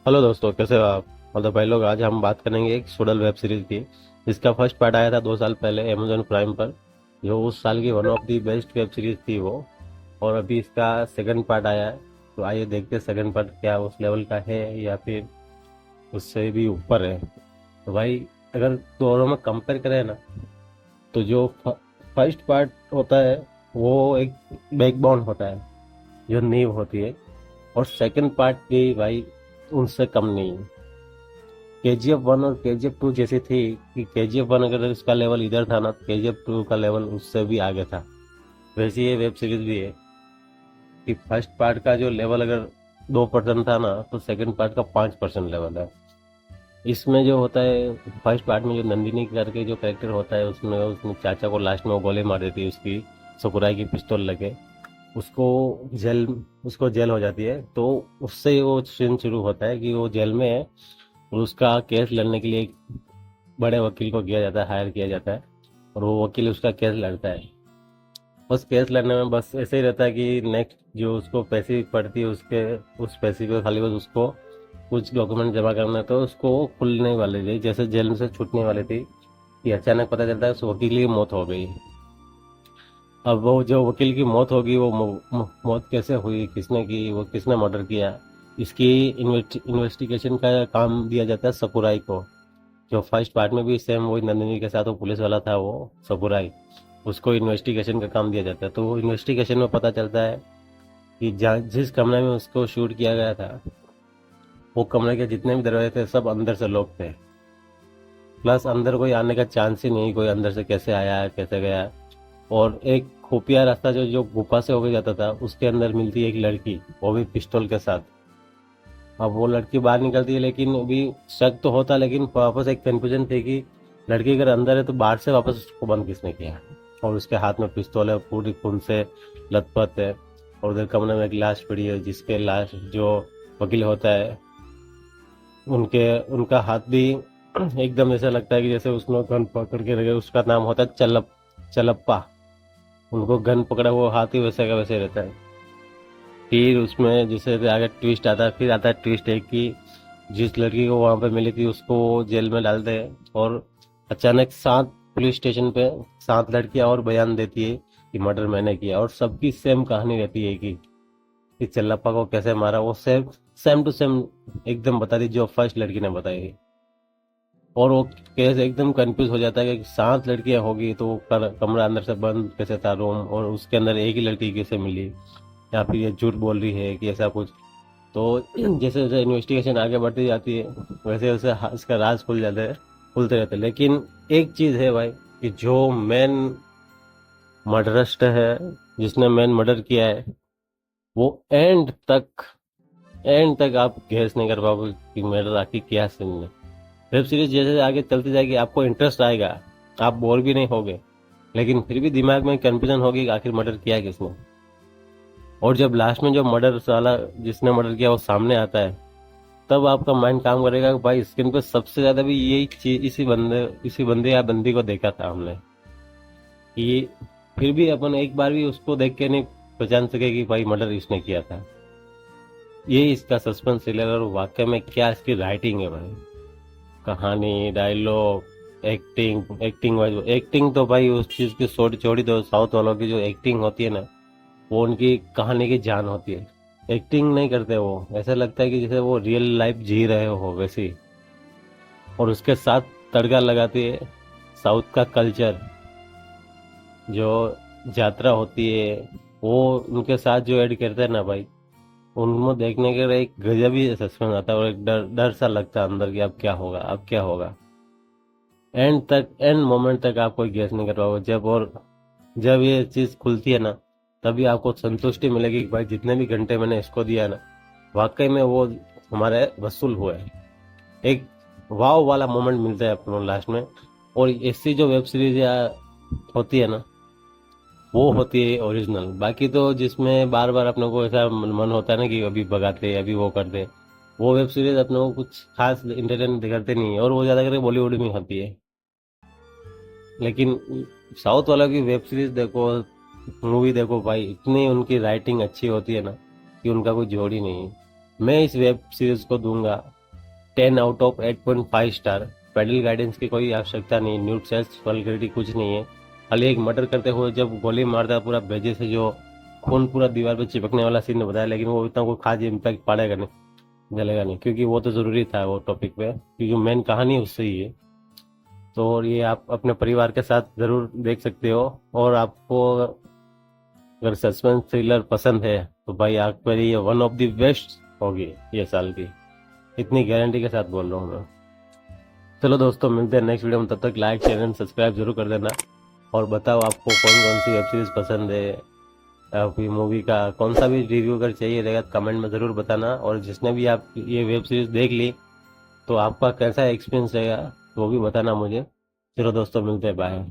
Hello दोस्तों, कैसे हो आप? मतलब भाई लोग, आज हम बात करेंगे एक सुडल वेब सीरीज की। इसका फर्स्ट पार्ट आया था 2 साल पहले अमेजोन प्राइम पर, जो उस साल की one of the best web series थी वो। और अभी इसका सेकंड पार्ट आया है। तो आइए देखते हैं सेकंड पार्ट क्या उस लेवल का है या फिर उससे भी ऊपर है। तो भाई, अगर दोनों में कंपेयर करें ना, तो जो फर्स्ट पार्ट होता है वो एक बैकबोन होता है, जो नींव होती है। और सेकंड पार्ट भी भाई उनसे कम नहीं है। KGF 1 और KGF 2 जैसी थी कि KGF 1 अगर उसका लेवल इधर था ना, तो KGF 2 का लेवल उससे भी आगे था। वैसे ये वेब सीरीज भी है कि फर्स्ट पार्ट का जो लेवल अगर 2% था ना, तो सेकंड पार्ट का 5% लेवल है। इसमें जो होता है, फर्स्ट पार्ट में जो नंदिनी करके जो कैरेक्टर होता है, उसमें उसने चाचा को लास्ट में वो गोली मार देती है, उसकी सकुराई की पिस्तौल लगे। उसको जेल उसको जेल हो जाती है, तो उससे वो सीन शुरू होता है कि वो जेल में है और उसका केस लड़ने के लिए एक बड़े वकील को किया जाता है, हायर किया जाता है। और वो वकील उसका केस लड़ता है। बस केस लड़ने में बस ऐसे ही रहता है कि नेक्स्ट जो उसको पैसे पड़ती है, उसके उस पैसे को खाली बस उसको कुछ डॉक्यूमेंट जमा करना है, तो उसको वो खुलने वाले थे, जैसे जेल से छूटने वाले थी कि अचानक पता चलता है उस वकील की मौत हो गई। अब वो जो वकील की मौत होगी, वो मौत कैसे हुई, किसने की, वो किसने मर्डर किया, इसकी इन्वेस्टिगेशन का काम दिया जाता है सकुराई को। जो फर्स्ट पार्ट में भी सेम वही नंदिनी के साथ वो पुलिस वाला था, वो सकुराई। उसको इन्वेस्टिगेशन का काम दिया जाता है। तो वो इन्वेस्टिगेशन में पता चलता है कि जिस कमरे में उसको शूट किया गया था, वो कमरे के जितने भी दरवाजे थे सब अंदर से लॉक थे। प्लस अंदर कोई आने का चांस ही नहीं, कोई अंदर से कैसे आया कैसे गया। और एक खुफिया रास्ता जो जो गुफा से होके जाता था, उसके अंदर मिलती है एक लड़की, वो भी पिस्टल के साथ। अब वो लड़की बाहर निकलती है, लेकिन अभी शक तो होता, लेकिन वापस एक कंफ्यूजन थी कि लड़की अगर अंदर है तो बाहर से वापस उसको बंद किसने किया। और उसके हाथ में पिस्तौल है, पूरी खून से लथपथ है। और उधर कमरे में एक लाश पड़ी है, जिसके लाश जो वकील होता है, उनके उनका हाथ भी एकदम ऐसा लगता है कि जैसे उसने गन पकड़ के रखे। उसका नाम होता है चलप्पा। उनको गन पकड़ा वो हाथ ही वैसे का वैसे रहता है। फिर उसमें जैसे आगे ट्विस्ट आता है, फिर आता है ट्विस्ट है कि जिस लड़की को वहां पे मिली थी उसको जेल में डाल दे। और अचानक 7 पुलिस स्टेशन पे 7 लड़कियां और बयान देती है कि मर्डर मैंने किया। और सबकी सेम कहानी रहती है कि चल्लप्पा को कैसे मारा, वो सेम सेम टू सेम एकदम बता दी जो फर्स्ट लड़की ने बताई। और वो केस एकदम कंफ्यूज हो जाता है कि 7 लड़कियां होगी तो वो कमरा अंदर से बंद कैसे था रूम, और उसके अंदर एक ही लड़की कैसे मिली, या फिर ये झूठ बोल रही है कि ऐसा कुछ। तो जैसे जैसे इन्वेस्टिगेशन आगे बढ़ती जाती है, वैसे वैसे इसका राज खुलते रहते हैं। लेकिन एक चीज है भाई, कि जो मेन मर्डरस्ट है, जिसने मेन मर्डर किया है, वो एंड तक आप गैस नहीं कर पाओगे कि मर्डर आखिर क्या सीन है। वेब सीरीज जैसे जैसे आगे चलती जाएगी, आपको इंटरेस्ट आएगा, आप बोर भी नहीं होगे। लेकिन फिर भी दिमाग में कंफ्यूजन होगी कि आखिर मर्डर किया है किसने। और जब लास्ट में जो मर्डर साला जिसने मर्डर किया वो सामने आता है, तब आपका माइंड काम करेगा कि भाई स्क्रीन पे सबसे ज्यादा भी यही चीज इसी बंदे या बंदी को देखा था हमने। कि फिर भी अपन एक बार भी उसको देख के नहीं पहचान सके कि भाई मर्डर इसने किया था। ये इसका सस्पेंस थ्रिलर, और वाकई में क्या इसकी राइटिंग है भाई। कहानी, डायलॉग, एक्टिंग वाइज, एक्टिंग तो भाई उस चीज की छोड़ी छोड़ी दो। साउथ वालों की जो एक्टिंग होती है ना, वो उनकी कहानी की जान होती है। एक्टिंग नहीं करते वो, ऐसा लगता है कि जैसे वो रियल लाइफ जी रहे हो वैसी। और उसके साथ तड़का लगाती है साउथ का कल्चर। जो यात्रा होती है, वो उनके साथ जो ऐड करते हैं ना भाई, उनको देखने के लिए एक गजब ही सस्पेंस आता है, और एक डर डर सा लगता है अंदर कि अब क्या होगा, अब क्या होगा। एंड मोमेंट तक आप कोई गेस नहीं कर पाओगे। जब ये चीज खुलती है ना, तभी आपको संतुष्टि मिलेगी कि भाई जितने भी घंटे मैंने इसको दिया ना, वाकई में वो हमारे वसूल हुए। एक वाव वाला मोमेंट मिलता है अपने लास्ट में। और ऐसी जो वेब सीरीज या होती है ना, वो होती है ओरिजिनल। बाकी तो जिसमें बार बार अपने को ऐसा मन होता है ना कि अभी भगाते अभी वो करते, वो वेब सीरीज अपने को कुछ खास इंटरटेन करते नहीं है, और वो ज्यादा करके बॉलीवुड में होती है। लेकिन साउथ वालों की वेब सीरीज देखो, मूवी देखो भाई, इतनी उनकी राइटिंग अच्छी होती है ना कि उनका कोई जोड़ ही नहीं है। मैं इस वेब सीरीज को दूंगा 10 out of 8.5 star. Pedal guidance की कोई आवश्यकता नहीं, न्यूड सेल्स वल्गैरिटी कुछ नहीं है। खाली एक मर्डर करते हुए जब गोली मारता है पूरा भेजे से जो खून पूरा दीवार पे चिपकने वाला सीन बताया, लेकिन वो इतना कोई खास इम्पैक्ट पड़ेगा नहीं, जलेगा नहीं, क्योंकि वो तो जरूरी था वो टॉपिक पे, क्योंकि मेन कहानी उससे ही है। तो और ये आप अपने परिवार के साथ जरूर देख सकते हो। और आपको अगर सस्पेंस थ्रिलर पसंद है तो भाई आपके लिए वन ऑफ द बेस्ट होगी ये साल की, इतनी गारंटी के साथ बोल रहा हूँ मैं। चलो दोस्तों, मिलते हैं नेक्स्ट वीडियो में, तब तक लाइक शेयर एंड सब्सक्राइब जरूर कर देना। और बताओ आपको कौन कौन सी वेब सीरीज पसंद है, या कोई मूवी का कौन सा भी रिव्यू अगर चाहिए रहेगा कमेंट में ज़रूर बताना। और जिसने भी आप ये वेब सीरीज देख ली तो आपका कैसा एक्सपीरियंस रहेगा वो भी बताना मुझे। चलो दोस्तों, मिलते हैं, बाय।